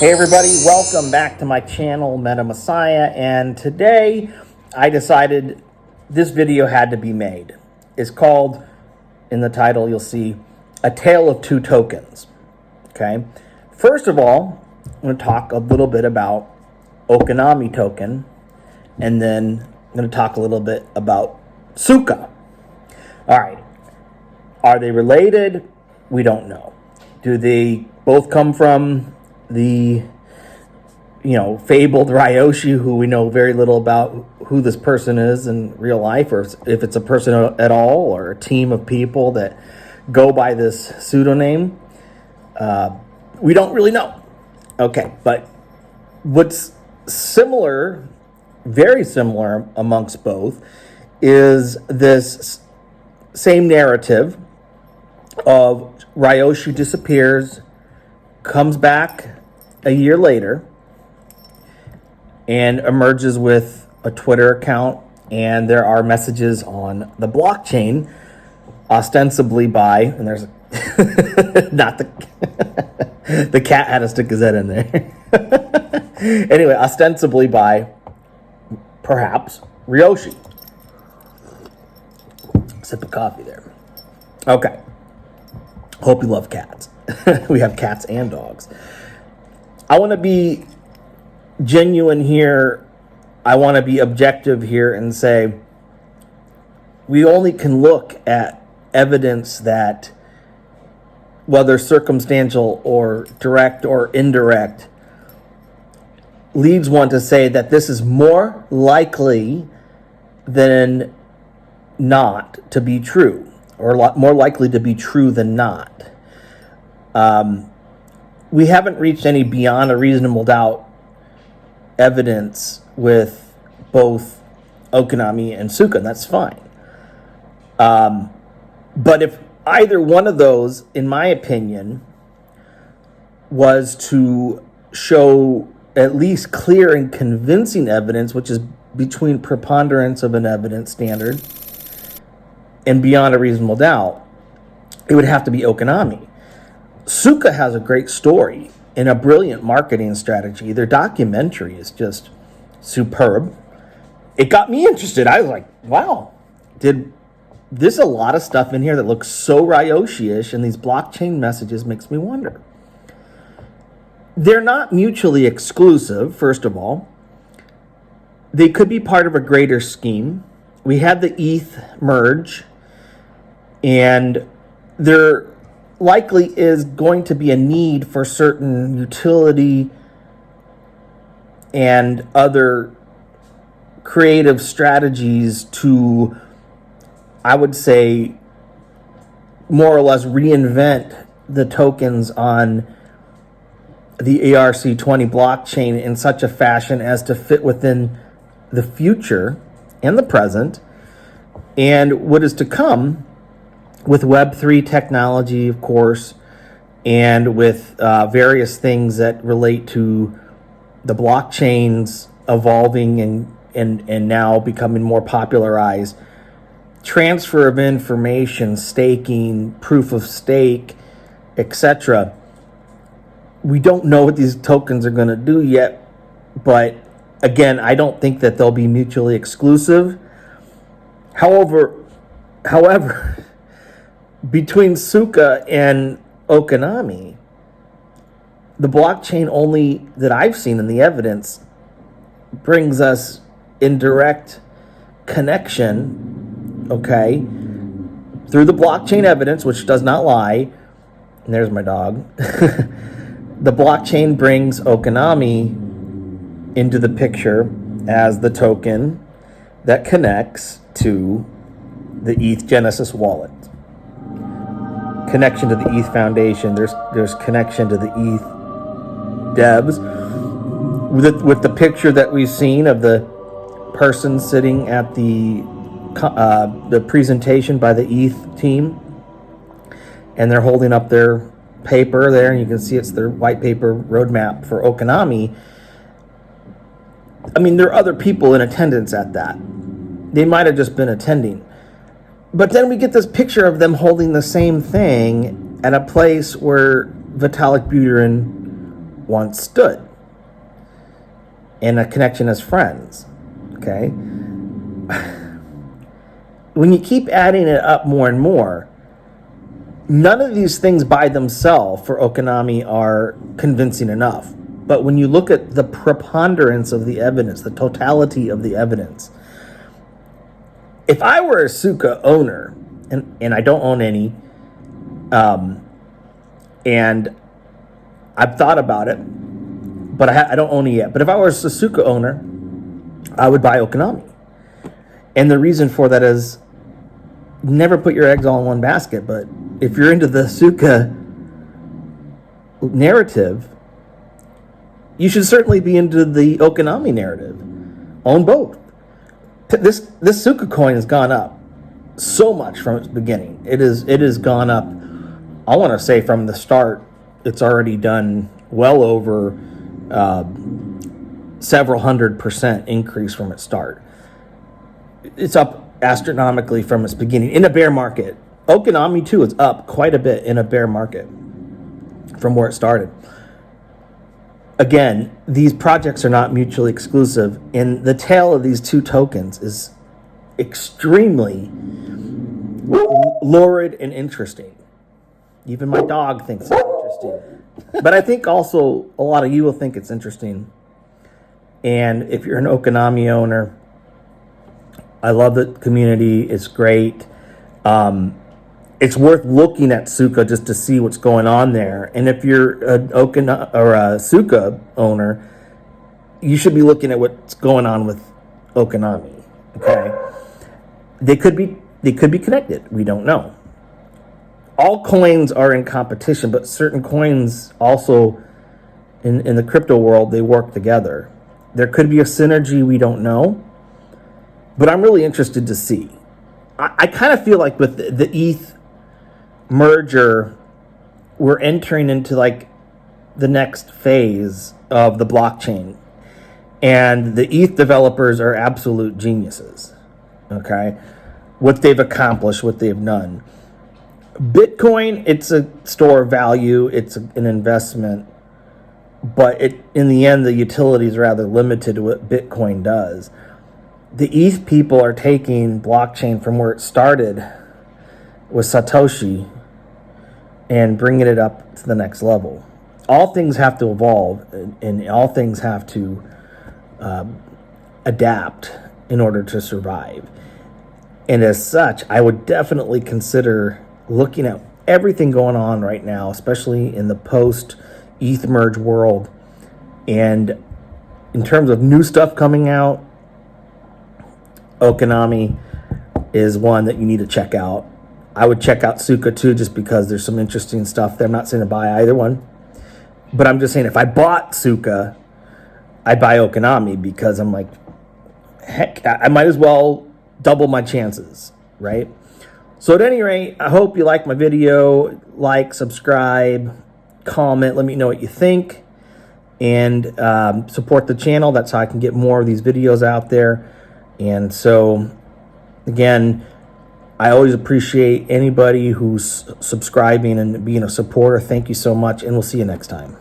Hey everybody, welcome back to my channel, Meta Messiah, and today I decided this video had to be made. It's called, in the title you'll see, A Tale of Two Tokens. Okay, first of all, I'm going to talk a little bit about Okinami token, and then I'm going to talk a little bit about Tsuka. Alright, are they related? We don't know. Do they both come from the, fabled Ryoshi, who we know very little about who this person is in real life, or if it's a person at all, or a team of people that go by this pseudonym? We don't really know. Okay, but what's similar, very similar amongst both, is this same narrative of Ryoshi disappears, comes back a year later, and emerges with a Twitter account, and there are messages on the blockchain, ostensibly by, and there's not the cat had to stick his head in there. Anyway, ostensibly by perhaps Ryoshi. Sip of coffee there. Okay. Hope you love cats. We have cats and dogs. I want to be genuine here. I want to be objective here and say we only can look at evidence that, whether circumstantial or direct or indirect, leads one to say that this is more likely than not to be true, or a lot more likely to be true than not. We haven't reached any beyond a reasonable doubt evidence with both Okinami and Tsuka, and that's fine. But if either one of those, in my opinion, was to show at least clear and convincing evidence, which is between preponderance of an evidence standard and beyond a reasonable doubt, it would have to be Okinami. Tsuka has a great story and a brilliant marketing strategy. Their documentary is just superb. It got me interested. I was like, wow, there's a lot of stuff in here that looks so Ryoshi-ish, and these blockchain messages makes me wonder. They're not mutually exclusive, first of all. They could be part of a greater scheme. We had the ETH merge, and there likely is going to be a need for certain utility and other creative strategies to, I would say, more or less reinvent the tokens on the ERC20 blockchain in such a fashion as to fit within the future and the present and what is to come with Web3 technology, of course, and with various things that relate to the blockchains evolving and now becoming more popularized. Transfer of information, staking, proof of stake, etc. We don't know what these tokens are going to do yet, but again, I don't think that they'll be mutually exclusive. However, between Tsuka and Okinami, the blockchain only that I've seen in the evidence brings us in direct connection, okay, through the blockchain evidence, which does not lie. And there's my dog. The blockchain brings Okinami into the picture as the token that connects to the ETH Genesis wallet. Connection to the ETH Foundation. There's connection to the ETH devs. With the picture that we've seen of the person sitting at the presentation by the ETH team, and they're holding up their paper there, and you can see it's their white paper roadmap for Okinami. I mean, there are other people in attendance at that. They might have just been attending. But then we get this picture of them holding the same thing at a place where Vitalik Buterin once stood, and a connection as friends. Okay? When you keep adding it up more and more, none of these things by themselves for Okinami are convincing enough. But when you look at the preponderance of the evidence, the totality of the evidence, if I were a Tsuka owner, and I don't own any, and I've thought about it, but I don't own it yet. But if I was a Tsuka owner, I would buy Okinami. And the reason for that is never put your eggs all in one basket. But if you're into the Tsuka narrative, you should certainly be into the Okinami narrative. Own both. This Tsuka coin has gone up so much from its beginning. It has gone up, I want to say from the start, it's already done well over several 100% increase from its start. It's up astronomically from its beginning in a bear market. Okinami too is up quite a bit in a bear market from where it started. Again, these projects are not mutually exclusive, and the tale of these two tokens is extremely lurid and interesting. Even my dog thinks it's interesting. But I think also a lot of you will think it's interesting. And if you're an Okinami owner, I love the community. It's great. It's worth looking at Tsuka just to see what's going on there. And if you're an Okinami or a Tsuka owner, you should be looking at what's going on with Okinami. Okay, they could be connected. We don't know. All coins are in competition, but certain coins also in the crypto world, they work together. There could be a synergy we don't know, but I'm really interested to see. I kind of feel like with the ETH merger, we're entering into like the next phase of the blockchain, and the ETH developers are absolute geniuses. Okay, what they've accomplished, what they've done. Bitcoin, it's a store of value, it's an investment, but in the end, the utility is rather limited to what Bitcoin does. The ETH people are taking blockchain from where it started with Satoshi and bringing it up to the next level. All things have to evolve, and all things have to adapt in order to survive. And as such, I would definitely consider looking at everything going on right now, especially in the post-ETH merge world. And in terms of new stuff coming out, Okinami is one that you need to check out. I would check out Tsuka too, just because there's some interesting stuff there. I'm not saying to buy either one, but I'm just saying if I bought Tsuka, I'd buy Okinami, because I'm like, heck, I might as well double my chances, right? So at any rate, I hope you like my video. Like, subscribe, comment, let me know what you think, and support the channel. That's how I can get more of these videos out there. And so, again, I always appreciate anybody who's subscribing and being a supporter. Thank you so much, and we'll see you next time.